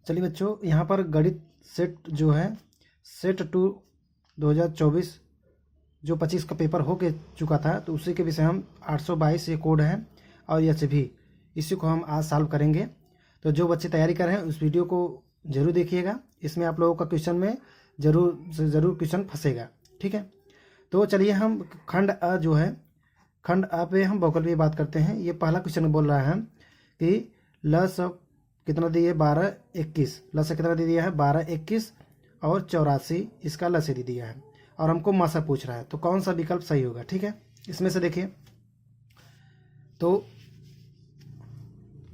चलिए बच्चों, यहाँ पर गणित सेट जो है, सेट 2 2024 जो 25 का पेपर हो के चुका था, तो उसी के विषय हम 822 ये कोड है और यह भी इसी को हम आज सॉल्व करेंगे। तो जो बच्चे तैयारी कर रहे हैं उस वीडियो को जरूर देखिएगा, इसमें आप लोगों का क्वेश्चन में जरूर से ज़रूर क्वेश्चन फंसेगा। ठीक है, तो चलिए हम खंड अ जो है, खंड अ पे हम बहुकल पे बात करते हैं। ये पहला क्वेश्चन बोल रहा है कि ल स कितना दिए 12 21, ल से कितना दे दिया है 12 21 और 84 इसका ल से दे दिया है और हमको म से पूछ रहा है, तो कौन सा विकल्प सही होगा। ठीक है, इसमें से देखिए तो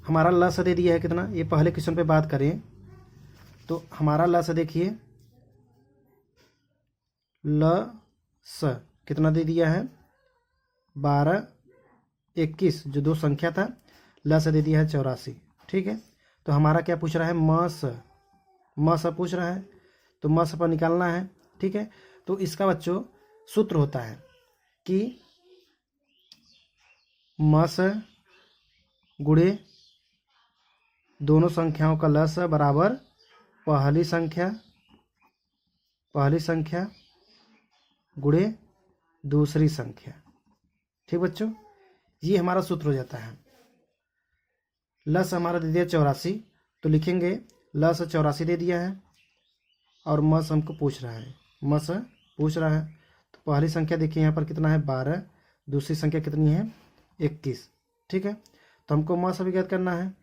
हमारा ल से दे दिया है कितना, ये पहले क्वेश्चन पे बात करें तो हमारा ल से देखिए, ल स कितना दे दिया है 12 21, जो दो संख्या था, ल से दे दिया है 84। ठीक है, तो हमारा क्या पूछ रहा है म स पूछ रहा है, तो म स पर निकालना है। ठीक है, तो इसका बच्चों सूत्र होता है कि म स गुणे दोनों संख्याओं का ल स बराबर पहली संख्या गुणे दूसरी संख्या। ठीक बच्चों, ये हमारा सूत्र हो जाता है। ल से हमारा दे दिया 84, तो लिखेंगे ल से 84 दे दिया है और म से हमको पूछ रहा है, म से पूछ रहा है, तो पहली संख्या देखिए यहाँ पर कितना है 12, दूसरी संख्या कितनी है 21। ठीक है, तो हमको म से भी ज्ञात करना है,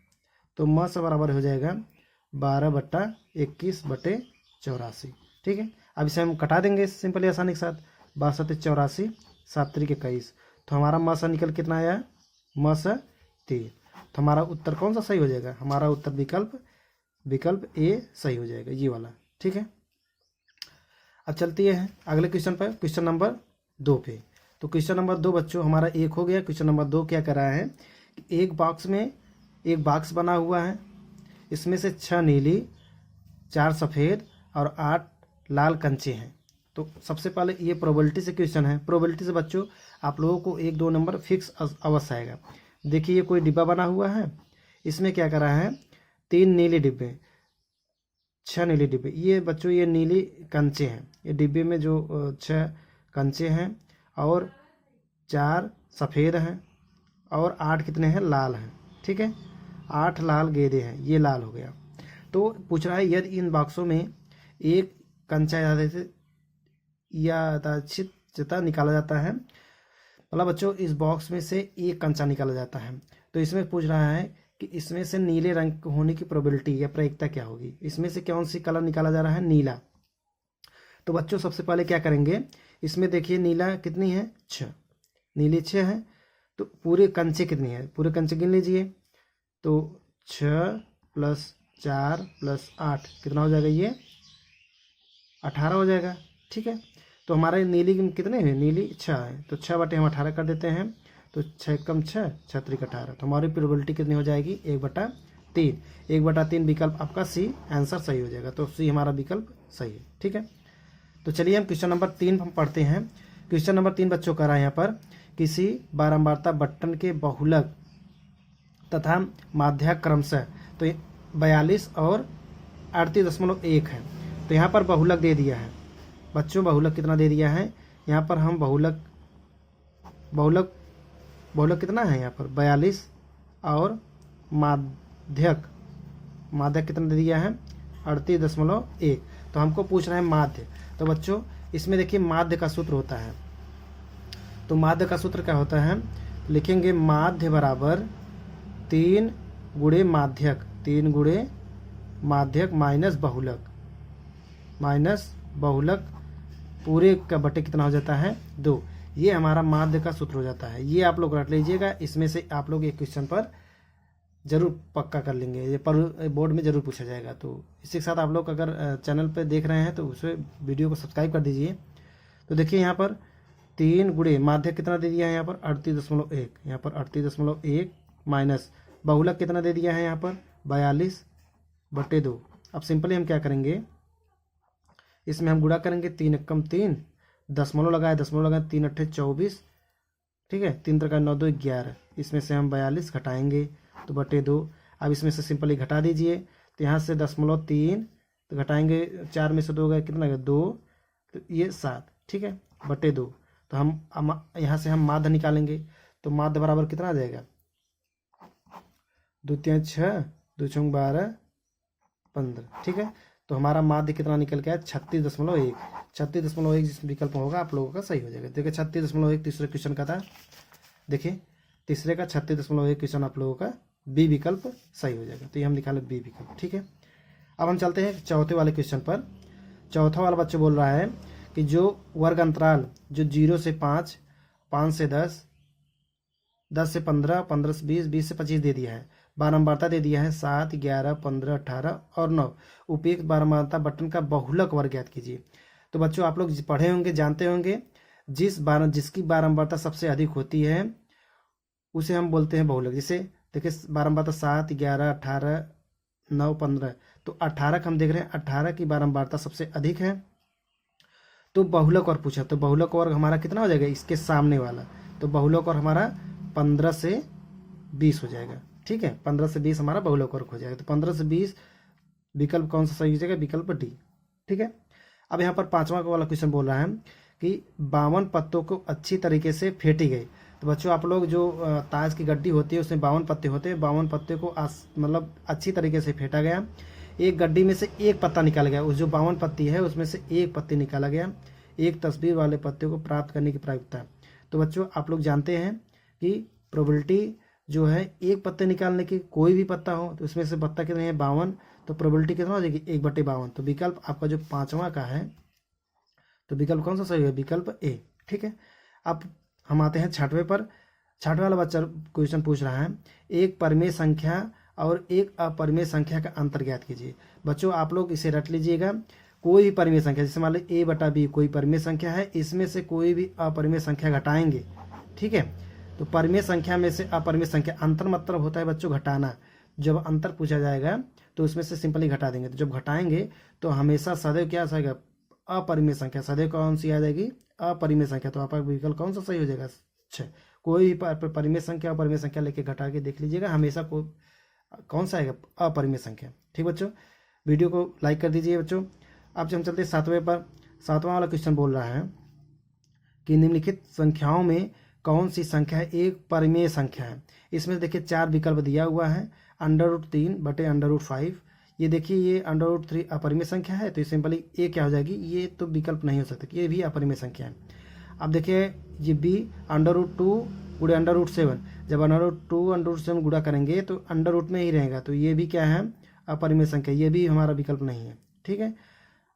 तो म से बराबर हो जाएगा 12/21/84। ठीक है, अब इसे हम कटा देंगे सिंपली आसानी के साथ, 12 84 7 21, तो हमारा म से निकल कितना आया म से 3। तो हमारा उत्तर कौन सा सही हो जाएगा, हमारा उत्तर विकल्प ए सही हो जाएगा, ये वाला। ठीक है, अब चलती है अगले क्वेश्चन पर, क्वेश्चन नंबर 2 पे। तो क्वेश्चन नंबर 2 बच्चों हमारा एक हो गया। क्वेश्चन नंबर 2 क्या कर रहा है, एक बॉक्स बना हुआ है, इसमें से 6 नीली 4 सफ़ेद और 8 लाल कंचे हैं। तो सबसे पहले ये प्रोबेबिलिटी से क्वेश्चन है। प्रोबेबिलिटी से बच्चों आप लोगों को 1-2 नंबर फिक्स अवश्य आएगा। देखिए ये कोई डिब्बा बना हुआ है, इसमें क्या कर रहा है 3 नीले डिब्बे 6 नीले डिब्बे, ये बच्चों ये नीली कंचे हैं, ये डिब्बे में जो 6 कंचे हैं और 4 सफ़ेद हैं और 8 कितने हैं लाल हैं। ठीक है, 8 लाल गेंदे हैं, ये लाल हो गया। तो पूछ रहा है यदि इन बॉक्सों में एक कंचा यादृच्छिकता निकाला जाता है, मतलब बच्चों इस बॉक्स में से एक कंचा निकाला जाता है, तो इसमें पूछ रहा है कि इसमें से नीले रंग होने की प्रोबेबिलिटी या प्रायिकता क्या होगी। इसमें से कौन सी कलर निकाला जा रहा है, नीला। तो बच्चों सबसे पहले क्या करेंगे, इसमें देखिए नीला कितनी है 6, नीली 6 है, तो पूरे कंचे कितनी है, पूरे कंचे गिन लीजिए, तो 6 + 4 + 8 कितना हो जाएगा, ये 18 हो जाएगा। ठीक है, तो हमारे नीली कितने हैं, नीली 6 है, तो 6 बटे हम 18 कर देते हैं, तो 6 कम 6 6 3 18, तो हमारी प्रोबेबिलिटी कितनी हो जाएगी 1/3। 1/3 विकल्प आपका सी आंसर सही हो जाएगा, तो सी हमारा विकल्प सही है। ठीक है, तो चलिए हम क्वेश्चन नंबर 3 हम पढ़ते हैं। क्वेश्चन नंबर 3 बच्चों का रहा है यहाँ पर, किसी बारंबारता बटन के बहुलक तथा माध्यक क्रमशः तो 42 और 38.1 है। तो यहाँ पर बहुलक दे दिया है बच्चों, बहुलक कितना दे दिया है, यहाँ पर हम बहुलक कितना है यहाँ पर 42 और माध्यक कितना दे दिया है 38.1। तो हमको पूछ रहा है माध्य। तो बच्चों इसमें देखिए माध्य का सूत्र होता है, तो माध्य का सूत्र क्या होता है, लिखेंगे माध्य बराबर 3 गुणे माध्यक माइनस बहुलक पूरे का बटे कितना हो जाता है 2। ये हमारा माध्य का सूत्र हो जाता है, ये आप लोग रट लीजिएगा। इसमें से आप लोग एक क्वेश्चन पर जरूर पक्का कर लेंगे, ये पर बोर्ड में जरूर पूछा जाएगा। तो इसी के साथ आप लोग अगर चैनल पर देख रहे हैं तो उसे वीडियो को सब्सक्राइब कर दीजिए। तो देखिए यहाँ पर 3 गुणे माध्य कितना दे दिया है यहाँ पर 38.1, यहाँ पर 38.1 माइनस बहुलक कितना दे दिया है यहाँ पर 42/2। अब सिंपली हम क्या करेंगे, इसमें हम गुणा करेंगे, 3 एकम 3 दशमलव लगाए 3 अट्ठे 24। ठीक है, 3 3 9 2 11, इसमें से हम 42 घटाएंगे तो बटे 2। अब इसमें से सिंपली घटा दीजिए, तो यहाँ से 0.3, तो घटाएंगे 4 में से 2 गए, कितना गया 2, तो ये 7, ठीक है, बटे 2। तो हम यहाँ से हम माध्य निकालेंगे, तो माध्य बराबर कितना आ जाएगा, 2 3 6, 2 6 12, 15, ठीक है। तो हमारा माध्य कितना निकल के आया, 36.1। 36.1 जिस विकल्प में होगा आप लोगों का सही हो जाएगा। देखिए 36.1 तीसरे क्वेश्चन का था, देखिए तीसरे का 36.1 क्वेश्चन आप लोगों का बी विकल्प सही हो जाएगा। तो ये हम निकाले बी विकल्प, ठीक है। अब हम चलते हैं चौथे वाले क्वेश्चन पर। चौथा वाला बच्चा बोल रहा है कि जो वर्ग अंतराल जो 0 से 5, 5 से 10, 10 से 15, 15 से 20, 20 से 25 दे दिया है। बारंबारता दे दिया है 7, 11, 15, 18 और 9। उपयुक्त बारंबारता बटन का बहुलक वर्ग ज्ञात कीजिए। तो बच्चों आप लोग पढ़े होंगे, जानते होंगे, जिसकी बारंबारता सबसे अधिक होती है उसे हम बोलते हैं बहुलक। जैसे देखिए बारंबारता 7, 11, 18, 9, 15, तो 18 का हम देख रहे हैं, 18 की बारंबारता सबसे अधिक है, तो बहुलक और पूछा, तो बहुलक वर्ग हमारा कितना हो जाएगा, इसके सामने वाला, तो बहुलक और हमारा 15 से 20 हो जाएगा, ठीक है। 15 से 20 हमारा बहुलक वर्ग हो जाएगा। तो 15 से 20 विकल्प कौन सा सही हो जाएगा, विकल्प डी, ठीक है। अब यहाँ पर पांचवा वाला क्वेश्चन बोल रहा है कि 52 पत्तों को अच्छी तरीके से फेंटी गई। तो बच्चों आप लोग जो ताज की गड्डी होती है उसमें 52 पत्ते होते हैं, 52 पत्ते को मतलब अच्छी तरीके से फेंटा गया। एक गड्डी में से एक पत्ता निकाला गया, उस जो 52 पत्ती है उसमें से एक पत्ती निकाला गया। एक तस्वीर वाले पत्ते को प्राप्त करने की प्रायिकता। तो बच्चों आप लोग जानते हैं कि प्रोबेबिलिटी जो है एक पत्ते निकालने की, कोई भी पत्ता हो तो उसमें से पत्ता कितने हैं 52, तो प्रोबेबिलिटी कितना हो जाएगी 1/52। तो विकल्प आपका जो पांचवा का है, तो विकल्प कौन सा सही है, विकल्प ए, ठीक है। अब हम आते हैं छठवें पर। छठवें वाला बच्चा क्वेश्चन पूछ रहा है, एक परिमेय संख्या और एक अपरिमेय संख्या का अंतर ज्ञात कीजिए। बच्चों आप लोग इसे रट लीजिएगा, कोई भी परिमेय संख्या, जैसे मान लो a/b कोई परिमेय संख्या है, इसमें से कोई भी अपरिमेय संख्या घटाएंगे, ठीक है। तो परिमेय संख्या में से अपरिमेय संख्या, अंतर मतलब होता है बच्चों घटाना। जब अंतर पूछा जाएगा तो उसमें से सिंपली घटा देंगे। तो जब घटाएंगे तो हमेशा सदैव क्या आएगा, अपरिमेय संख्या। सदैव कौन सी आ जाएगी, अपरिमेय संख्या। तो आपका विकल्प कौन सा सही हो जाएगा, 6। कोई भी परिमेय संख्या अपरिमेय संख्या लेके घटा के देख लीजिएगा, हमेशा कौन सा आएगा, अपरिमेय संख्या, ठीक बच्चों। वीडियो को लाइक कर दीजिए बच्चों। अब जब हम चलते हैं सातवें पर। सातवां वाला क्वेश्चन बोल रहा है कि निम्नलिखित संख्याओं में कौन सी संख्या एक परिमेय संख्या है। इसमें देखिए 4 विकल्प दिया हुआ है, √3 बटे √5। ये देखिए ये √3 अपरिमेय संख्या है, तो ये सिंपली ए क्या हो जाएगी, ये तो विकल्प नहीं हो सकता, ये भी अपरिमेय संख्या है। अब देखिए ये बी √2 गुणे √7, जब √2 √7 गुणा करेंगे तो अंडर रूट में ही रहेगा, तो ये भी क्या है, अपरिमेय संख्या, ये भी हमारा विकल्प नहीं है, ठीक है।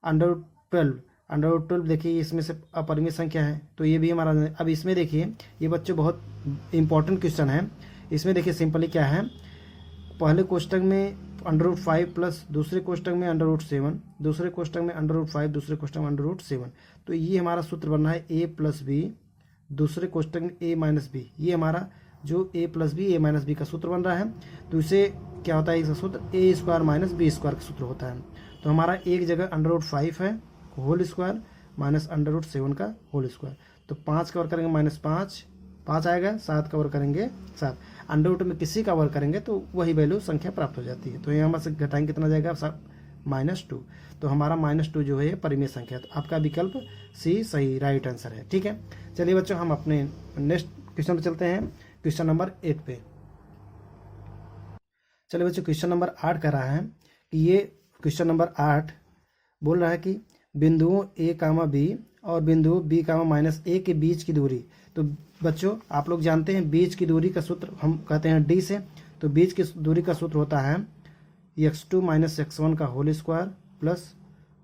√12 देखिए इसमें से अपरिमेय संख्या है, तो ये भी हमारा। अब इसमें देखिए ये बच्चों बहुत इंपॉर्टेंट क्वेश्चन है। इसमें देखिए सिंपली क्या है, पहले कोष्टक में √5 प्लस दूसरे कोष्टक में √7, दूसरे कोष्टक में √5, दूसरे कोष्टक में √7। तो ये हमारा सूत्र बनना है a + b, दूसरे कोष्टक में a - b। ये हमारा जो a + b a - b का सूत्र बन रहा है। तो इसे क्या होता है, इसका सूत्र a² - b² का सूत्र होता है। तो हमारा एक जगह √5 है होल स्क्वायर माइनस √7 का होल स्क्वायर। तो 5 का वर्ग करेंगे -5, 5 आएगा, 7 का वर्ग करेंगे 7। अंडर रूट में किसी का वर्ग करेंगे तो वही वैल्यू संख्या प्राप्त हो जाती है। तो यहाँ हमारे से घटाएंगे कितना जाएगा, -2। तो हमारा -2 जो है परिमेय संख्या। तो आपका विकल्प सी सही राइट आंसर है, ठीक है। चलिए बच्चों हम अपने नेक्स्ट क्वेश्चन पर चलते हैं, क्वेश्चन नंबर 8 पे। चलिए बच्चों क्वेश्चन नंबर 8 कर रहा है कि ये क्वेश्चन नंबर 8 बोल रहा है कि बिंदुओं a, b और बिंदु b, -a के बीच की दूरी। तो बच्चों आप लोग जानते हैं बीच की दूरी का सूत्र हम कहते हैं d से। तो बीच की दूरी का सूत्र होता है x2 - x1 का whole square plus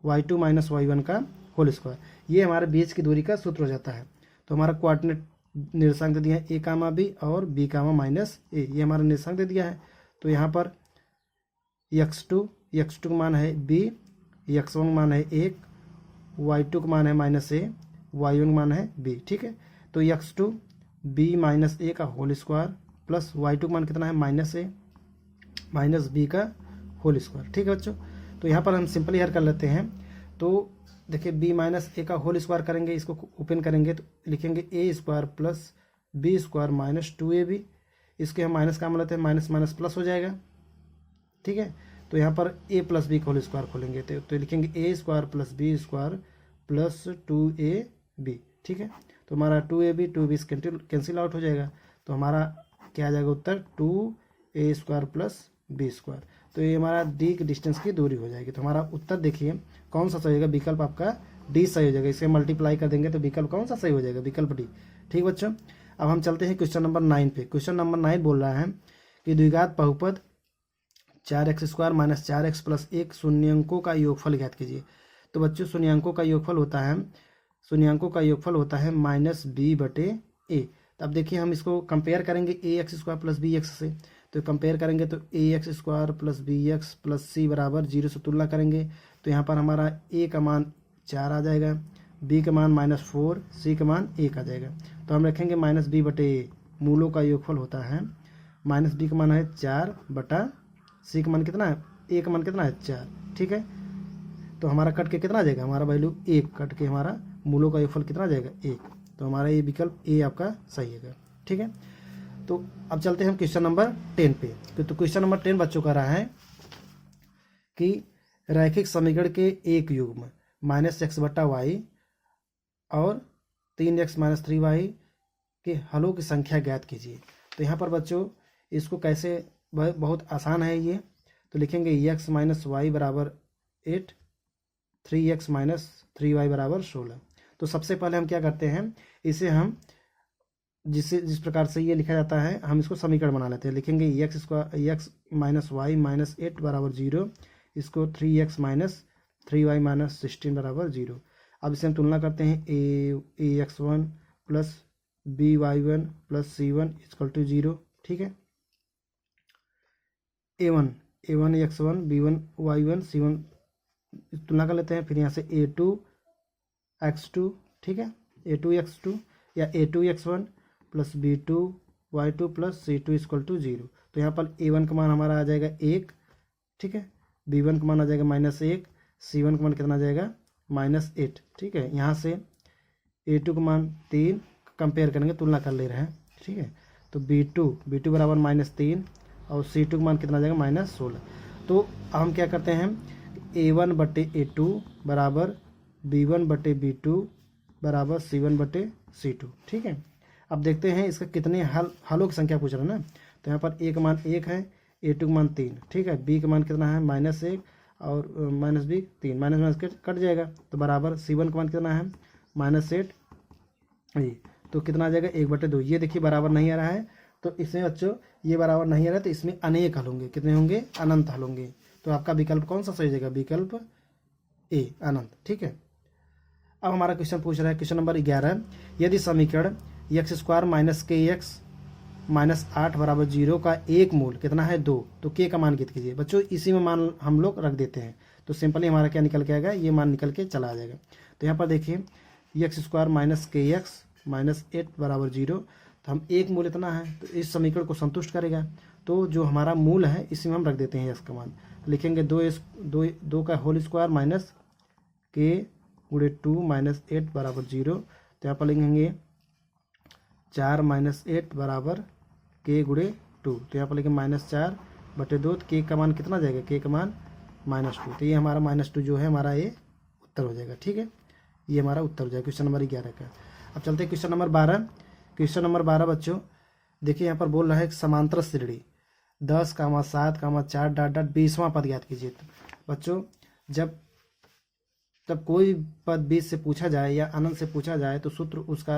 y2 - y1 का होल स्क्वायर। ये हमारे बीच की दूरी का सूत्र हो जाता है। तो हमारा कोऑर्डिनेट निर्देशांक दे दिया है a, b और b, -a, ये हमारा निर्देशांक दे दिया है। तो यहाँ पर x2 का मान है b, x1 का मान है 1, y2 का मान है -a, y1 का मान है b, ठीक है। तो x2 b - a का होल स्क्वायर प्लस y2 का मान कितना है -a -b का होल स्क्वायर, ठीक है बच्चों। तो यहाँ पर हम सिंपली हल कर लेते हैं। तो देखिए b - a का होल स्क्वायर करेंगे, इसको ओपन करेंगे तो लिखेंगे a² प्लस b² -2ab। इसके हम माइनस का मान लेते हैं, माइनस प्लस हो जाएगा, ठीक है। तो यहाँ पर ए प्लस बी का होल स्क्वायर खोलेंगे तो लिखेंगे A square plus B square plus 2ab, ठीक है। तो हमारा 2ab 2b कैंसिल आउट हो जाएगा, तो हमारा क्या आ जाएगा उत्तर 2a square plus B square. तो ये हमारा डी की डिस्टेंस की दूरी हो जाएगी। तो हमारा उत्तर देखिए कौन सा सही होगा, विकल्प आपका डी सही हो जाएगा। इसे मल्टीप्लाई कर देंगे तो विकल्प कौन सा सही हो जाएगा, विकल्प डी। ठीक बच्चों, अब हम चलते हैं क्वेश्चन नंबर 9 पे। क्वेश्चन नंबर 9 बोल रहा है कि द्विघात बहुपद 4x square minus 4x plus 1 शून्यंकों का योगफल ज्ञात कीजिए। तो बच्चों शून्यंकों का योगफल होता है माइनस बी बटे ए। अब देखिए हम इसको कंपेयर करेंगे A X square plus B X से। तो कंपेयर करेंगे तो A X square plus B X plus C बराबर 0 से तुलना करेंगे तो यहाँ पर हमारा ए का मान 4 आ जाएगा, बी का मान -4, सी का मान 1 आ जाएगा। तो हम रखेंगे माइनस बी बटे ए, मूलों का योगफल होता है माइनस बी का मान है 4 बटा सी का मान कितना है, ए का मान कितना है 4, ठीक है। तो हमारा कट के कितना आ जाएगा, हमारा वैल्यू 1 कट के हमारा मूलों का योगफल कितना आ जाएगा 1। तो हमारा ये विकल्प ए आपका सही है, ठीक है। तो अब चलते हैं हम क्वेश्चन नंबर 10 पे। तो क्वेश्चन नंबर 10 बच्चों का रहा है कि रैखिक समीकरण के एक युग्म -x बटा वाई और 3x - 3y के हलों की संख्या ज्ञात कीजिए। तो यहाँ पर बच्चों इसको कैसे, बहुत आसान है ये। तो लिखेंगे x - y बराबर 8, 3x - 3y बराबर 16। तो सबसे पहले हम क्या करते हैं, इसे हम जिस प्रकार से ये लिखा जाता है हम इसको समीकरण बना लेते हैं। लिखेंगे x - y - 8 बराबर 0, इसको 3x - 3y - 16 बराबर 0। अब इसे हम तुलना करते हैं ax1 plus by1 plus c1 = 0, ठीक है। a1 x1 b1 y1 c1 तुलना कर लेते हैं। फिर यहाँ से a2 x2, ठीक है, a2 x2 या a2 x1 plus b2 y2 plus c2 = 0। तो यहाँ पर a1 का मान हमारा आ जाएगा 1, ठीक है, b1 का मान आ जाएगा -1, c1 का मान कितना आ जाएगा -8, ठीक है। यहाँ से a2 का मान 3 कंपेयर करेंगे, तुलना कर ले रहे हैं, ठीक है। तो b2 बराबर -3 और c2 का मान कितना आ जाएगा -16। तो अब हम क्या करते हैं, a1 बटे a2 बराबर b1 बटे b2 बराबर c1 बटे c2, ठीक है। अब देखते हैं इसका कितने हलों की संख्या पूछ रहा है ना। तो यहाँ पर a का मान 1 है, a2 का मान 3, ठीक है, b का मान कितना है -1 और -b 3, माइनस कट जाएगा। तो बराबर c1 का मान कितना है -8, ये तो कितना आ जाएगा 1/2। ये देखिए बराबर नहीं आ रहा है, तो इसमें बच्चों ये बराबर नहीं आ रहा है, तो इसमें अनेक हल होंगे। कितने होंगे, अनंत हल होंगे। तो आपका विकल्प कौन सा सही जाएगा, विकल्प ए अनंत, ठीक है। अब हमारा क्वेश्चन पूछ रहा है क्वेश्चन नंबर 11, यदि समीकरण x square minus kx minus 8 बराबर 0 का एक मूल कितना है 2, तो k का मान ज्ञात कीजिए। बच्चों इसी में मान हम लोग रख देते हैं, तो सिंपली हमारा क्या निकल के आएगा, ये मान निकल के चला आ जाएगा। तो यहाँ पर देखिए x square minus kx minus 8 बराबर 0, तो हम एक मूल इतना है, तो इस समीकरण को संतुष्ट करेगा। तो जो हमारा मूल है इसी में हम रख देते हैं x का मान। लिखेंगे 2 का होल स्क्वायर माइनस k गुणे 2 माइनस 8 बराबर 0। तो यहाँ पर लिखेंगे 4 माइनस 8 बराबर k गुणे 2। तो यहाँ पर लिखेंगे -4 बटे 2, तो k का मान कितना जाएगा, k का मान -2। तो ये हमारा -2 जो है हमारा ये उत्तर हो जाएगा, ठीक है, ये हमारा उत्तर हो जाएगा क्वेश्चन नंबर 11 का। अब चलते हैं क्वेश्चन नंबर 12। क्वेश्चन नंबर 12 बच्चों देखिए यहाँ पर बोल रहा है समांतर श्रेणी 10, 7, 4 20वां पद ज्ञात कीजिए। तो बच्चों जब कोई पद 20 से पूछा जाए या अनंत से पूछा जाए तो सूत्र उसका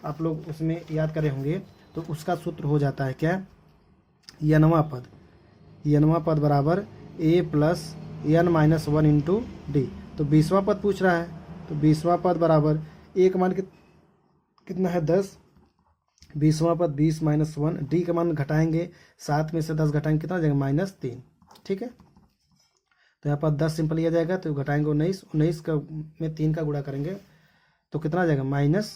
आप लोग उसमें याद करे होंगे। तो उसका सूत्र हो जाता है क्या, यनवा पद बराबर a plus n minus 1 into D. तो 20वां पद पूछ रहा है, तो 20वां पद बराबर a का मान कितना है 10, 20वां पद 20 माइनस 1, डी का मान घटाएंगे 7 में से 10 घटाएंगे कितना आ जाएगा -3, ठीक है। तो यहाँ पर 10 सिंपल आ जाएगा, तो घटाएंगे 19 का में 3 का गुणा करेंगे तो कितना आ जाएगा -19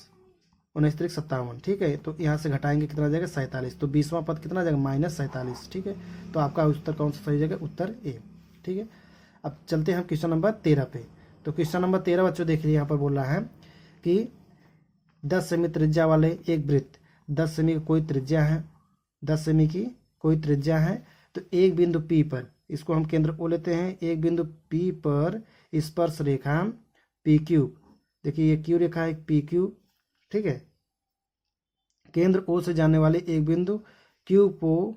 × 57, ठीक है। तो यहाँ से घटाएंगे कितना आ जाएगा 47। तो 20वां पद कितना आ जाएगा -47, ठीक है। तो आपका उत्तर कौन सा सही जाएगा, उत्तर ए, ठीक है। अब चलते हैं हम क्वेश्चन नंबर 13 पे। तो क्वेश्चन नंबर 13 बच्चों देखिए यहाँ पर बोल रहा है कि 10 सेमी त्रिज्या वाले एक वृत्त 10 सेमी की कोई त्रिज्या है, 10 सेमी की कोई त्रिज्या है, तो एक बिंदु P पर इसको हम केंद्र ओ लेते हैं। एक बिंदु P पर स्पर्श रेखा PQ, देखिए ये Q रेखा है PQ, ठीक है। केंद्र O से जाने वाले एक बिंदु Q को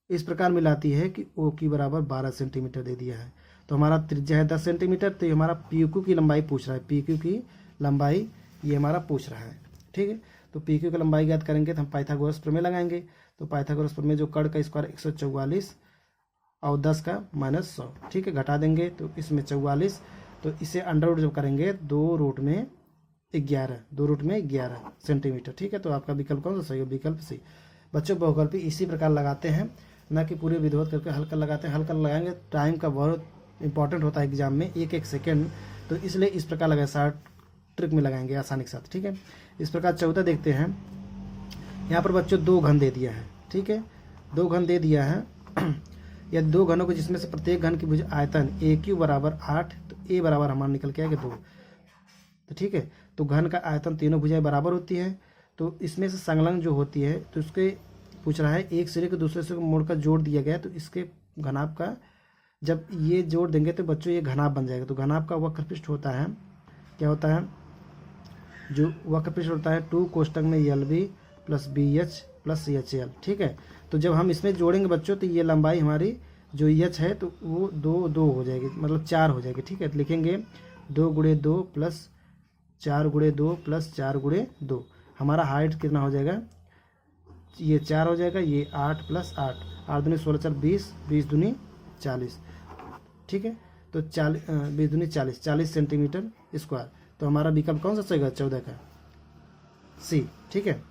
इस प्रकार मिलाती है कि OQ बराबर 12 सेंटीमीटर दे दिया है। तो हमारा त्रिज्या है 10 सेंटीमीटर, तो ये हमारा PQ की लंबाई पूछ रहा है, PQ की लंबाई ये हमारा पूछ रहा है, ठीक है। तो PQ की लंबाई ज्ञात करेंगे तो हम पाइथागोरस प्रमेय लगाएंगे। तो पाइथागोरस प्रमेय जो कर्ण का स्क्वायर 144 और 10 का -100, ठीक है, घटा देंगे तो इसमें 44, तो इसे अंडर रूट जब करेंगे 2 रूट में 11 सेंटीमीटर, ठीक है। तो आपका विकल्प कौन सा सही है? विकल्प सी। बच्चों बहुकल्पी इसी प्रकार लगाते हैं, ना कि पूरे विधिवत करके हल कर लगाते हैं। हल कर लगाएंगे, टाइम का बहुत इंपॉर्टेंट होता है एग्जाम में, एक सेकेंड, तो इसलिए इस प्रकार लगाए, शार्ट ट्रिक में लगाएंगे आसानी के साथ, ठीक है। इस प्रकार 14 देखते हैं। यहाँ पर बच्चों 2 घन दे दिया है, ठीक है, 2 घन दे दिया है या 2 घनों को जिसमें से प्रत्येक घन की भुज आयतन AQ बराबर 8, तो A बराबर हमारा निकल के आएगा 2, तो ठीक है। तो घन का आयतन तीनों भुजाएं बराबर होती है, तो इसमें से संलग्न जो होती है तो उसके पूछ रहा है एक सिरे को दूसरे से मोड़कर जोड़ दिया गया, तो इसके घनाभ का जब ये जोड़ देंगे तो बच्चों ये घनाभ बन जाएगा। तो घनाभ का वक्रपृष्ठ होता है, क्या होता है, जो वक्रपृष्ठ होता है 2 कोष्टक में LB + BH + CHL, ठीक है। तो जब हम इसमें जोड़ेंगे बच्चों तो ये लंबाई हमारी जो H है तो वो 2 हो जाएगी, मतलब 4 हो जाएगी, ठीक है। तो लिखेंगे 2 × 2 + 4 × 2 + 4 × 2, हमारा हाइट कितना हो जाएगा, ये 4 हो जाएगा, ये 8 + 8, 8 दूनी 16 4 20, 20 दूनी 40, ठीक है। तो 20 दूनी 40, 40 सेंटीमीटर स्क्वायर। तो हमारा विकल्प कौन सा सही है? 14 का सी, ठीक है।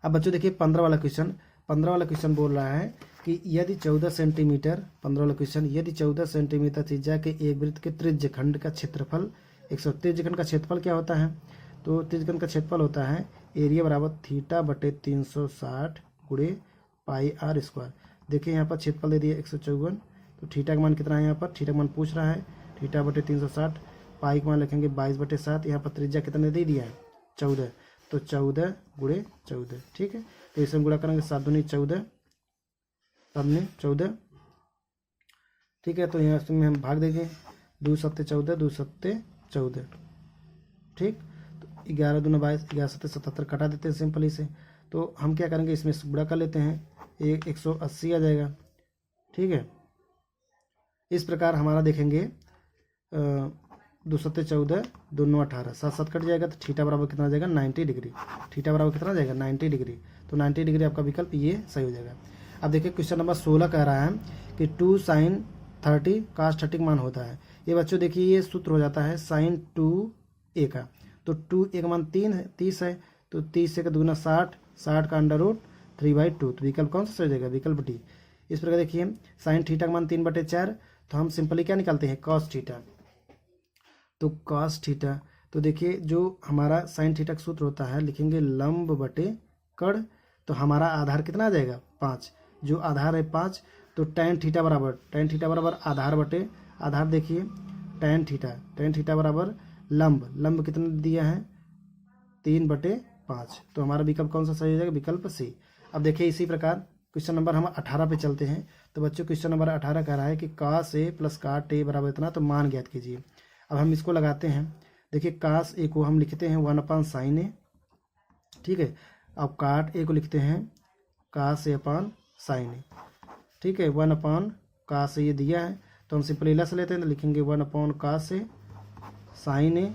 अब बच्चों देखिए 15 वाला क्वेश्चन बोल रहा है कि यदि 14 सेंटीमीटर, 15 वाला क्वेश्चन, यदि 14 सेंटीमीटर त्रिज्या के एक वृत्त के त्रिज्यखंड का क्षेत्रफल 100, त्रिज्यखंड का क्षेत्रफल क्या होता है? तो त्रिज्यखंड का क्षेत्रफल होता है एरिया बराबर θ/360 × πr²। देखिए यहाँ पर क्षेत्रफल दे दिया 154, तो थीटा का मान कितना है? यहाँ पर थीटा का मान पूछ रहा है, θ/360, पाई का मान लिखेंगे 22/7, यहाँ पर त्रिज्या कितना दे दिया है? 14, तो 14 × 14, ठीक है। तो इसे हम गुणा करेंगे 7 दूनी 14, 7 दूनी 14, ठीक है। तो यहाँ इसमें हम भाग देंगे 2 × 7 = 14, 2 × 7 = 14, ठीक। तो 11 दूना 22, 11 × 7 = 77, कटा देते हैं सिंपली से। तो हम क्या करेंगे, इसमें गुणा कर लेते हैं, 180 आ जाएगा, ठीक है। इस प्रकार हमारा देखेंगे 2 × 7 = 14, 2 × 9 = 18, 7 7 कट जाएगा, तो थीटा बराबर कितना आ जाएगा? 90 डिग्री। थीटा बराबर कितना आ जाएगा? 90 डिग्री। तो 90 डिग्री आपका विकल्प ये सही हो जाएगा। अब देखिए क्वेश्चन नंबर 16 कह रहा है कि 2 sin 30 cos 30 का मान होता है। ये बच्चों देखिए ये सूत्र हो जाता है sin 2a का, तो 2a का मान 30 है, तो 30 से का दुगुना 60, 60 का √3/2, तो विकल्प कौन सा सही हो जाएगा? विकल्प डी। इस प्रकार देखिए sin थीटा का मान 3/4, तो हम सिंपली क्या निकालते हैं? cos theta. तो cos थीटा, तो देखिए जो हमारा sin थीटा का सूत्र होता है, लिखेंगे लंब बटे कर्ण, तो हमारा आधार कितना आ जाएगा? 5, जो आधार है 5, तो tan थीटा बराबर आधार बटे आधार, देखिए tan थीटा बराबर लंब कितना दिया है? 3/5, तो हमारा विकल्प कौन सा सही हो जाएगा? विकल्प सी। अब देखिए इसी प्रकार क्वेश्चन नंबर हम 18 पे चलते हैं। तो बच्चों क्वेश्चन नंबर 18 कह रहा है कि cos a + cot a बराबर इतना, तो मान ज्ञात कीजिए। अब हम इसको लगाते हैं, देखिए cos a को हम लिखते हैं 1/sin a, ठीक है। अब cot a को लिखते हैं cos a/sin a, ठीक है। 1/cos a ये दिया है, तो हम सिंपली लस लेते हैं, तो लिखेंगे 1/cos a sin a,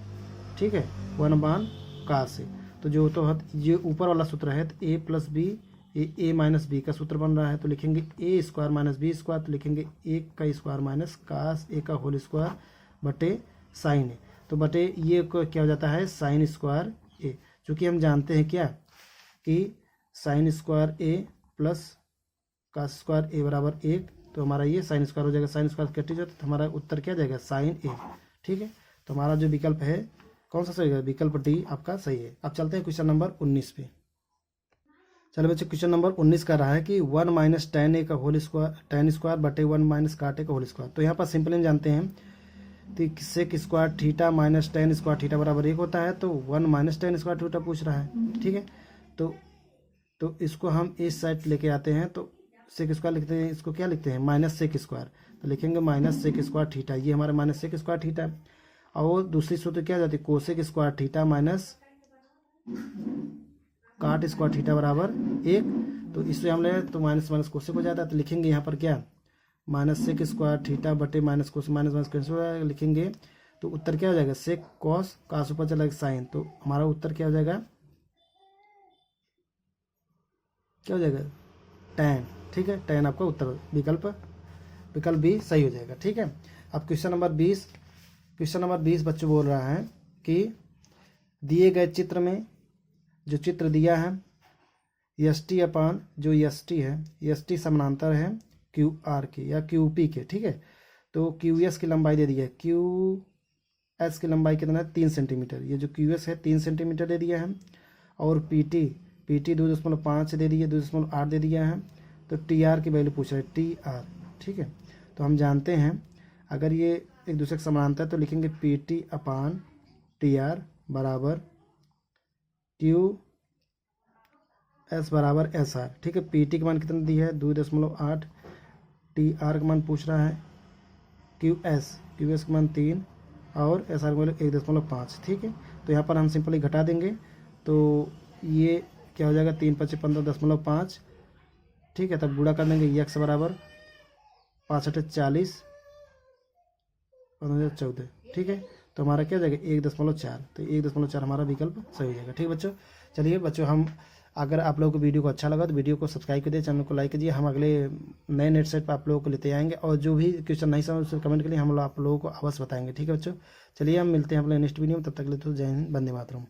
ठीक है, 1/cos a। तो जो तो ये ऊपर वाला सूत्र है, तो a + b, a - b का सूत्र बन रहा है, तो लिखेंगे a² - b², तो लिखेंगे 1 का स्क्वायर माइनस cos a का होल स्क्वायर बटे sin a, तो बटे ये क्या हो जाता है? sin स्क्वायर a, चूँकि हम जानते हैं क्या कि sin square a + cos square a बराबर 1, तो हमारा ये sin स्क्वायर हो जाएगा, sin स्क्वायर कट जाता है, तो हमारा उत्तर क्या जाएगा? sin a, ठीक है। तो हमारा जो विकल्प है कौन सा सही है? विकल्प डी आपका सही है। अब चलते हैं क्वेश्चन नंबर 19 पे। चलो बच्चों क्वेश्चन नंबर 19 कर रहा है कि 1 - tan a का होल स्क्वायर, tan स्क्वायर बटे 1 - cot a का होल स्क्वायर। तो यहाँ पर सिंपली हम जानते हैं तो sec square theta minus tan square theta बराबर 1 होता है, तो 1 - tan स्क्वायर थीटा पूछ रहा है, ठीक है। तो इसको हम इस साइड लेके आते हैं, तो सेक स्क्वायर लिखते हैं, इसको क्या लिखते हैं माइनस सेक स्क्वायर, तो लिखेंगे माइनस सेक स्क्वायर थीटा, ये हमारा माइनस सेक स्क्वायर थीटा है। और दूसरी सूत्र क्या जाती है कोसेक स्क्वायर थीटा माइनस काट स्क्वायर थीटा बराबर 1, तो इससे हम ले तो माइनस माइनस कोसेक हो जाता है, तो लिखेंगे यहाँ पर क्या माइनस सेक स्क्वायर थीटा बटे minus cos minus minus cancel लिखेंगे, तो उत्तर क्या हो जाएगा सेक कॉस कास ऊपर चला साइन, तो हमारा उत्तर क्या हो जाएगा, क्या हो जाएगा टैन। ठीक है, टैन आपका उत्तर विकल्प बी सही हो जाएगा। ठीक है, अब क्वेश्चन नंबर 20 बच्चों बोल रहा है कि दिए गए चित्र में जो चित्र दिया है एस टी अपान जो एस टी है, एस टी समानांतर है क्यू आर के या क्यू पी के। ठीक है, तो क्यू एस की लंबाई दे दी है, क्यू एस की लंबाई कितना है 3 सेंटीमीटर, ये जो क्यू एस है 3 सेंटीमीटर दे दिया है, और पी टी 2.5 दे दिया 2.8 दे दिया है, तो टी आर की वैल्यू पूछ रहा है टी आर। ठीक है, तो हम जानते हैं अगर ये एक दूसरे के समानांतर है तो लिखेंगे P T upon T R बराबर क्यू एस बराबर एस आर। ठीक है, पी टी का मान कितना दी है 2.8, टी आर का मान पूछ रहा है क्यू एस का मान 3 और एस आर का मान 1.5। ठीक है, तो यहाँ पर हम सिंपली घटा देंगे, तो ये क्या हो जाएगा 3 × 5 = 15.5। ठीक है, तब गुणा कर देंगे एक्स बराबर 5 × 8 = 40 14। ठीक है, तो हमारा क्या हो जाएगा 1.4, तो 1.4 हमारा विकल्प सही हो जाएगा। ठीक है बच्चों, चलिए बच्चों हम अगर आप लोगों को वीडियो को अच्छा लगा तो वीडियो को सब्सक्राइब कीजिए, चैनल को लाइक कीजिए, हम अगले नए नेट सेट पर आप लोगों को लेते आएंगे, और जो भी क्वेश्चन नहीं समझ उससे कमेंट के लिए हम लोग आप लोगों को अवश्य बताएंगे। ठीक है बच्चों, चलिए हम मिलते हैं अपने नेक्स्ट वीडियो में, तब तक के लिए तो जय हिंद, वंदे मातरम।